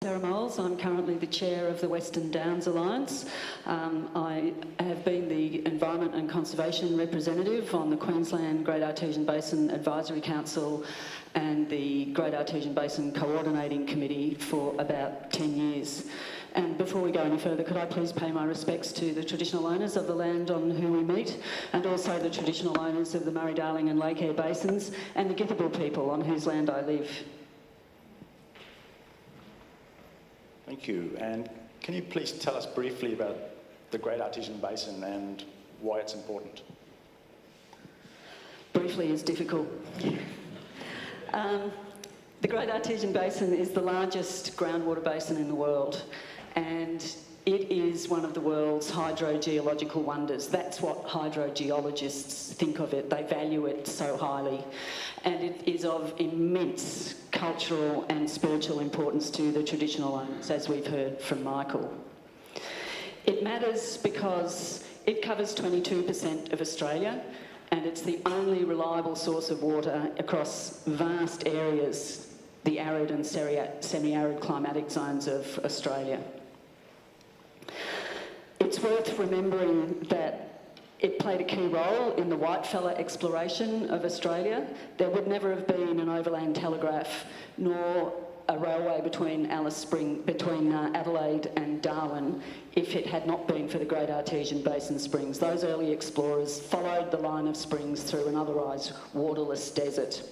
I'm currently the chair of the Western Downs Alliance. I have been the Environment and Conservation Representative on the Queensland Great Artesian Basin Advisory Council and the Great Artesian Basin Coordinating Committee for about 10 years. And before we go any further, could I please pay my respects to the traditional owners of the land on whom we meet, and also the traditional owners of the Murray-Darling and Lake Eyre Basins, and the Githabul people on whose land I live. Thank you. And can you please tell us briefly about the Great Artesian Basin and why it's important? Briefly is difficult. The Great Artesian Basin is the largest groundwater basin in the world, and it is one of the world's hydrogeological wonders. That's what hydrogeologists think of it. They value it so highly. And it is of immense cultural and spiritual importance to the traditional owners, as we've heard from Michael. It matters because it covers 22% of Australia, and it's the only reliable source of water across vast areas, the arid and semi-arid climatic zones of Australia. It's worth remembering that it played a key role in the Whitefella exploration of Australia. There would never have been an overland telegraph nor a railway between Adelaide and Darwin if it had not been for the Great Artesian Basin springs. Those early explorers followed the line of springs through an otherwise waterless desert.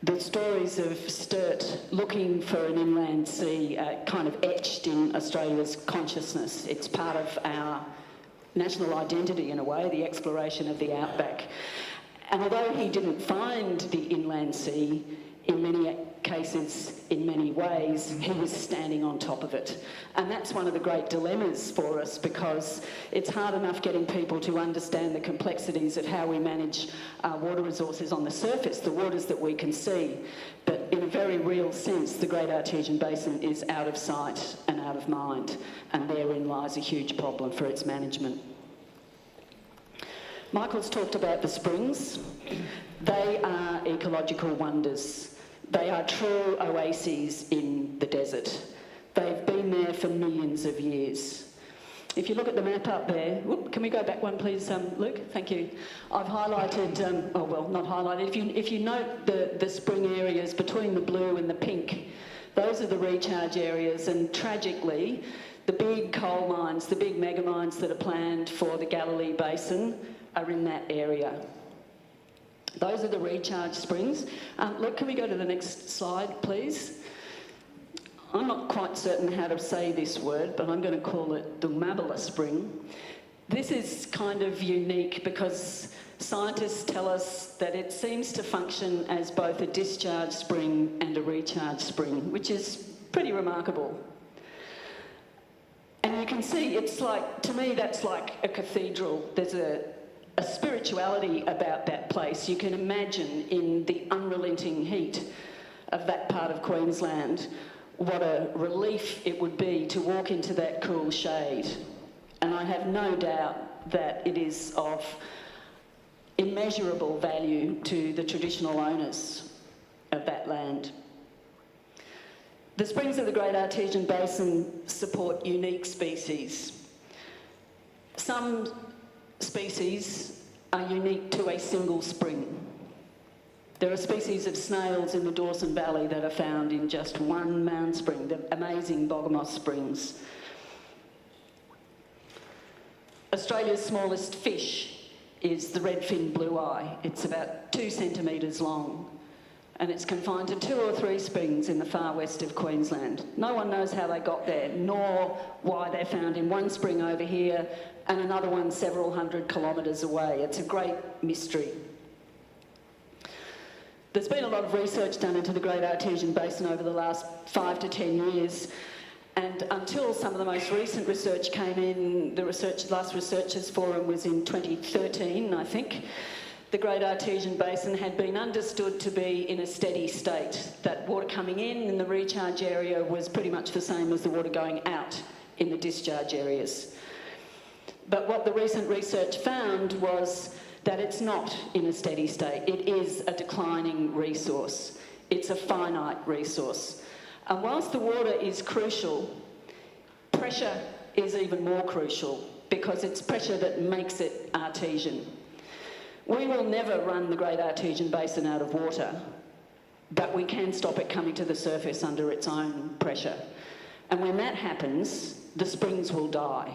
The stories of Sturt looking for an inland sea are kind of etched in Australia's consciousness. It's part of our national identity in a way, the exploration of the outback. And although he didn't find the inland sea, in many cases, in many ways, he was standing on top of it. And that's one of the great dilemmas for us, because it's hard enough getting people to understand the complexities of how we manage water resources on the surface, the waters that we can see. But in a very real sense, the Great Artesian Basin is out of sight and out of mind, and therein lies a huge problem for its management. Michael's talked about the springs. They are ecological wonders. They are true oases in the desert. They've been there for millions of years. If you look at the map up there, whoop, can we go back one please, Luke? Thank you. I've highlighted, oh well, not highlighted. If you note the spring areas between the blue and the pink, those are the recharge areas, and tragically, the big coal mines, the big mega mines that are planned for the Galilee Basin are in that area. Those are the recharge springs. Look, can we go to the next slide, please? I'm not quite certain how to say this word, but I'm going to call it the Mabala Spring. This is kind of unique because scientists tell us that it seems to function as both a discharge spring and a recharge spring, which is pretty remarkable. And you can see, it's like, to me, that's like a cathedral. There's a spirituality about that place. You can imagine in the unrelenting heat of that part of Queensland what a relief it would be to walk into that cool shade. And I have no doubt that it is of immeasurable value to the traditional owners of that land. The springs of the Great Artesian Basin support unique species. Some species are unique to a single spring. There are species of snails in the Dawson Valley that are found in just one mound spring, the amazing Boggamoss Springs. Australia's smallest fish is the redfin blue eye. It's about 2 centimetres long, and it's confined to 2 or 3 springs in the far west of Queensland. No one knows how they got there, nor why they're found in one spring over here and another one several hundred kilometres away. It's a great mystery. There's been a lot of research done into the Great Artesian Basin over the last 5 to 10 years, and until some of the most recent research came in, the last Researchers Forum was in 2013, I think, the Great Artesian Basin had been understood to be in a steady state, that water coming in the recharge area was pretty much the same as the water going out in the discharge areas. But what the recent research found was that it's not in a steady state. It is a declining resource. It's a finite resource. And whilst the water is crucial, pressure is even more crucial because it's pressure that makes it artesian. We will never run the Great Artesian Basin out of water, but we can stop it coming to the surface under its own pressure. And when that happens, the springs will die.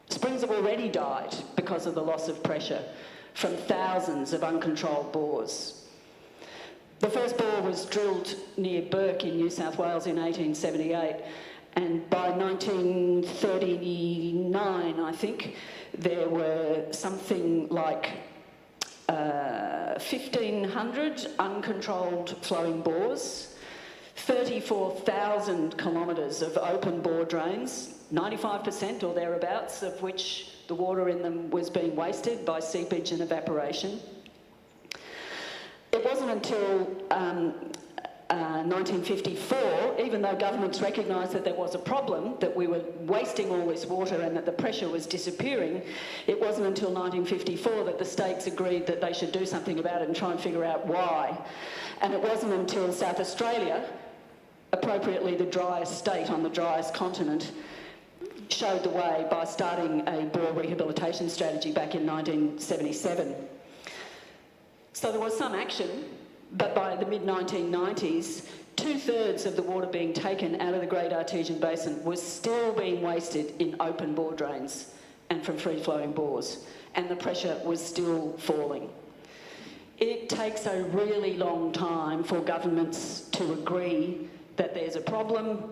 Springs have already died because of the loss of pressure from thousands of uncontrolled bores. The first bore was drilled near Burke in New South Wales in 1878, and by 1939, I think, there were something like 1,500 uncontrolled flowing bores, 34,000 kilometres of open bore drains, 95% or thereabouts of which the water in them was being wasted by seepage and evaporation. It wasn't until 1954, even though governments recognised that there was a problem, that we were wasting all this water and that the pressure was disappearing, it wasn't until 1954 that the states agreed that they should do something about it and try and figure out why. And it wasn't until South Australia, appropriately the driest state on the driest continent, showed the way by starting a bore rehabilitation strategy back in 1977. So there was some action, but by the mid-1990s, 2/3 of the water being taken out of the Great Artesian Basin was still being wasted in open bore drains and from free-flowing bores, and the pressure was still falling. It takes a really long time for governments to agree that there's a problem,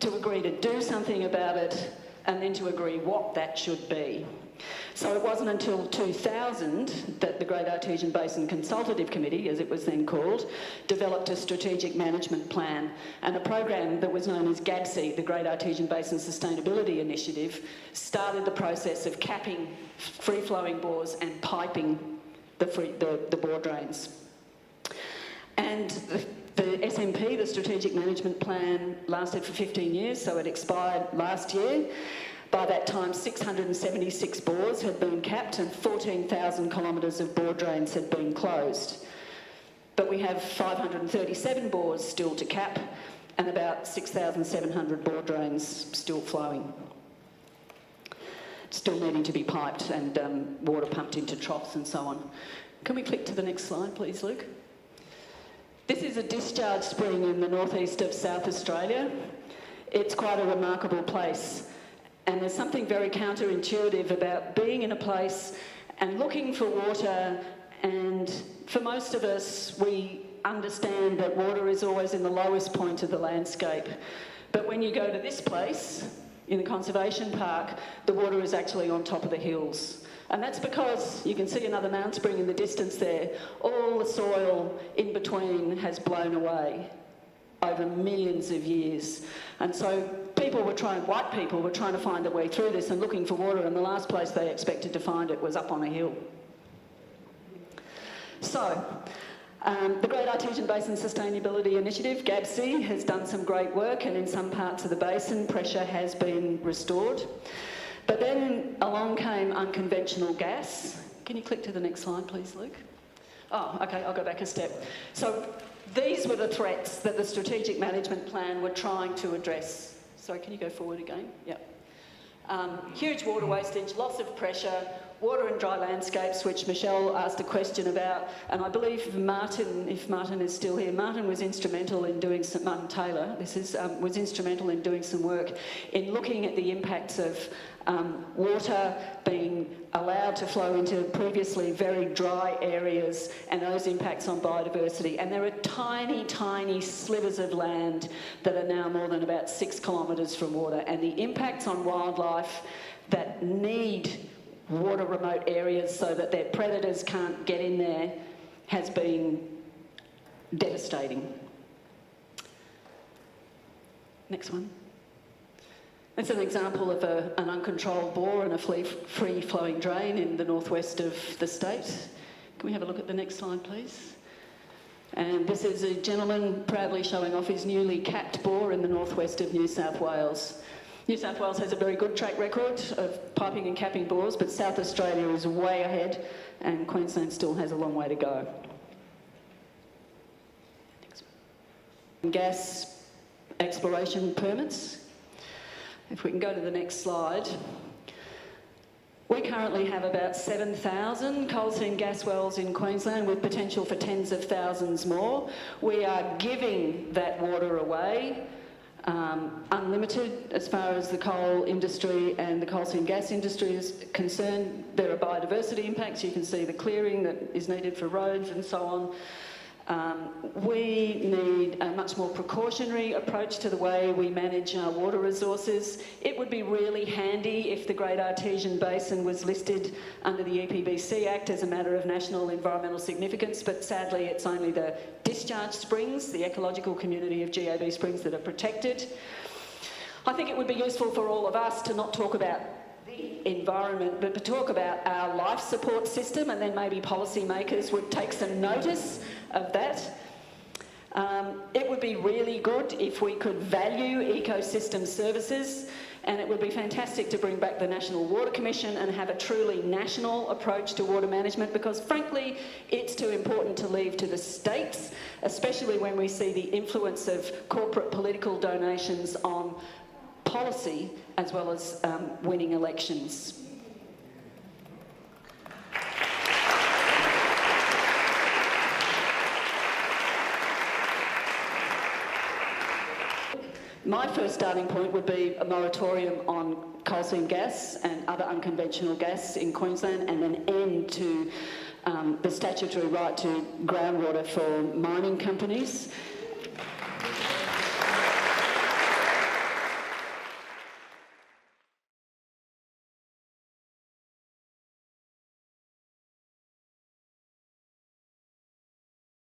to agree to do something about it, and then to agree what that should be. So it wasn't until 2000 that the Great Artesian Basin Consultative Committee, as it was then called, developed a strategic management plan, and a program that was known as GABSI, the Great Artesian Basin Sustainability Initiative, started the process of capping free-flowing bores and piping the bore drains. And the SMP, the Strategic Management Plan, lasted for 15 years, so it expired last year. By that time, 676 bores had been capped and 14,000 kilometres of bore drains had been closed. But we have 537 bores still to cap and about 6,700 bore drains still flowing, still needing to be piped and water pumped into troughs and so on. Can we click to the next slide, please, Luke? This is a discharge spring in the northeast of South Australia. It's quite a remarkable place. And there's something very counterintuitive about being in a place and looking for water, and for most of us, we understand that water is always in the lowest point of the landscape. But when you go to this place, in the conservation park, the water is actually on top of the hills. And that's because you can see another mountain spring in the distance there. All the soil in between has blown away over millions of years. And so white people were trying to find their way through this and looking for water, and the last place they expected to find it was up on a hill. So, the Great Artesian Basin Sustainability Initiative, GABSI, has done some great work, and in some parts of the basin, pressure has been restored. But then along came unconventional gas. Can you click to the next slide, please, Luke? Oh, okay, I'll go back a step. So these were the threats that the Strategic Management Plan were trying to address. Sorry, can you go forward again? Yep. Huge water wastage, loss of pressure, water and dry landscapes, which Michelle asked a question about, and I believe Martin, if Martin is still here, Martin was instrumental in doing some, Martin Taylor, was instrumental in doing some work in looking at the impacts of water being allowed to flow into previously very dry areas and those impacts on biodiversity. And there are tiny, tiny slivers of land that are now more than about 6 kilometres from water, and the impacts on wildlife that need water remote areas so that their predators can't get in there has been devastating. Next one. That's an example of an uncontrolled bore and a free-flowing drain in the northwest of the state. Can we have a look at the next slide, please? And this is a gentleman proudly showing off his newly capped bore in the northwest of New South Wales. New South Wales has a very good track record of piping and capping bores, but South Australia is way ahead, and Queensland still has a long way to go. Gas exploration permits. If we can go to the next slide. We currently have about 7,000 coal seam gas wells in Queensland with potential for tens of thousands more. We are giving that water away unlimited as far as the coal industry and the coal seam gas industry is concerned. There are biodiversity impacts. You can see the clearing that is needed for roads and so on. We need a much more precautionary approach to the way we manage our water resources. It would be really handy if the Great Artesian Basin was listed under the EPBC Act as a matter of national environmental significance, but sadly it's only the Discharge Springs, the ecological community of GAB Springs, that are protected. I think it would be useful for all of us to not talk about the environment, but to talk about our life support system, and then maybe policymakers would take some notice of that. It would be really good if we could value ecosystem services, and it would be fantastic to bring back the National Water Commission and have a truly national approach to water management, because frankly it's too important to leave to the states, especially when we see the influence of corporate political donations on policy as well as winning elections. My first starting point would be a moratorium on coal seam gas and other unconventional gas in Queensland, and an end to the statutory right to groundwater for mining companies.